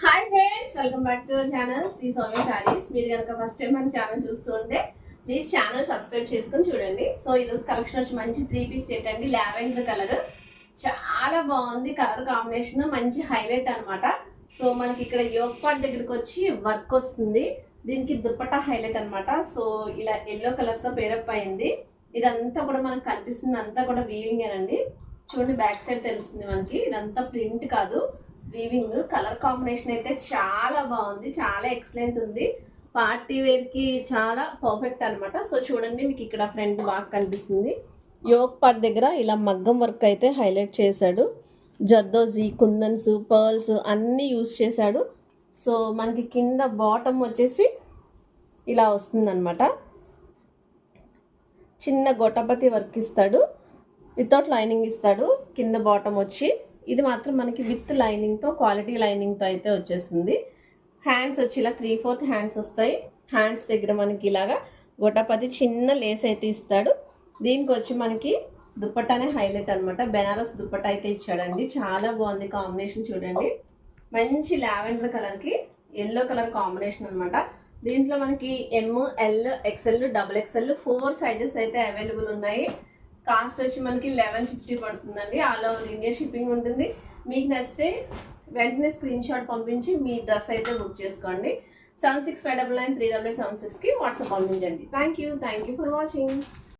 Hi friends, welcome back to our channel Shri Soumya Sarees. మీరు కనుక first time మన ఛానల్ చూస్తూ ఉంటే ప్లీజ్ ఛానల్ సబ్స్క్రైబ్ చేసుకొని చూడండి. సో ఈరోజు కలెక్షన్ వచ్చి మంచి 3 పీస్ సెట్ అండి. లావెండర్ కలర్ చాలా బాగుంది. కలర్ కాంబినేషన్ మంచి హైలైట్ అనమాట. సో మనకి ఇక్కడ యోగ్ పార్ట్ దగ్గరకు వచ్చి వర్క్ వస్తుంది. దీనికి దుప్పట్టా హైలైట్ అనమాట. సో ఇలా ఎల్లో కలర్ తో పేరప్ అయింది. ఇదంతా కూడా మనకు కనిపిస్తుంది, అంతా కూడా వీవింగ్ అండి. చూడండి, బ్యాక్ సైడ్ తెలుస్తుంది మనకి. ఇదంతా ప్రింట్ కాదు, వీవింగ్. కలర్ కాంబినేషన్ అయితే చాలా బాగుంది, చాలా ఎక్సలెంట్ ఉంది. పార్టీ వేర్ కి చాలా పర్ఫెక్ట్ అనమాట. సో చూడండి, మీకు ఇక్కడ ఫ్రంట్ బాగా కనిపిస్తుంది. యోగ్ పార్ట్ దగ్గర ఇలా మగ్గం వర్క్ అయితే హైలైట్ చేశాడు. జర్దోజీ, కుందన్స్, పర్ల్స్ అన్నీ యూజ్ చేశాడు. సో మనకి కింద బాటమ్ వచ్చేసి ఇలా వస్తుందన్నమాట. చిన్న గొటపతి వర్క్ ఇస్తాడు, వితౌట్ లైనింగ్ ఇస్తాడు. కింద బాటమ్ వచ్చి ఇది మాత్రం మనకి విత్ లైనింగ్తో, క్వాలిటీ లైనింగ్తో అయితే వచ్చేసింది. హ్యాండ్స్ వచ్చి ఇలా 3/4 హ్యాండ్స్ వస్తాయి. హ్యాండ్స్ దగ్గర మనకి ఇలాగా గొటపతి చిన్న లేస్ అయితే ఇస్తాడు. దీనికి వచ్చి మనకి దుప్పట్టానే హైలైట్ అనమాట. బెనారస్ దుప్పట్టా అయితే ఇచ్చాడండి. చాలా బాగుంది కాంబినేషన్. చూడండి, మంచి లావెండర్ కలర్కి ఎల్లో కలర్ కాంబినేషన్ అనమాట. దీంట్లో మనకి ML, XL, XXL 4 సైజెస్ అయితే అవైలబుల్ ఉన్నాయి. కాస్ట్ వచ్చి మనకి 1150 పడుతుందండి. ఆల్ ఓవర్ ఇండియా షిప్పింగ్ ఉంటుంది. మీకు నచ్చితే వెంటనే స్క్రీన్ షాట్ పంపించి మీ డ్రెస్ అయితే బుక్ చేసుకోండి. 7659937776కి వాట్సాప్ పంపించండి. Thank you for watching.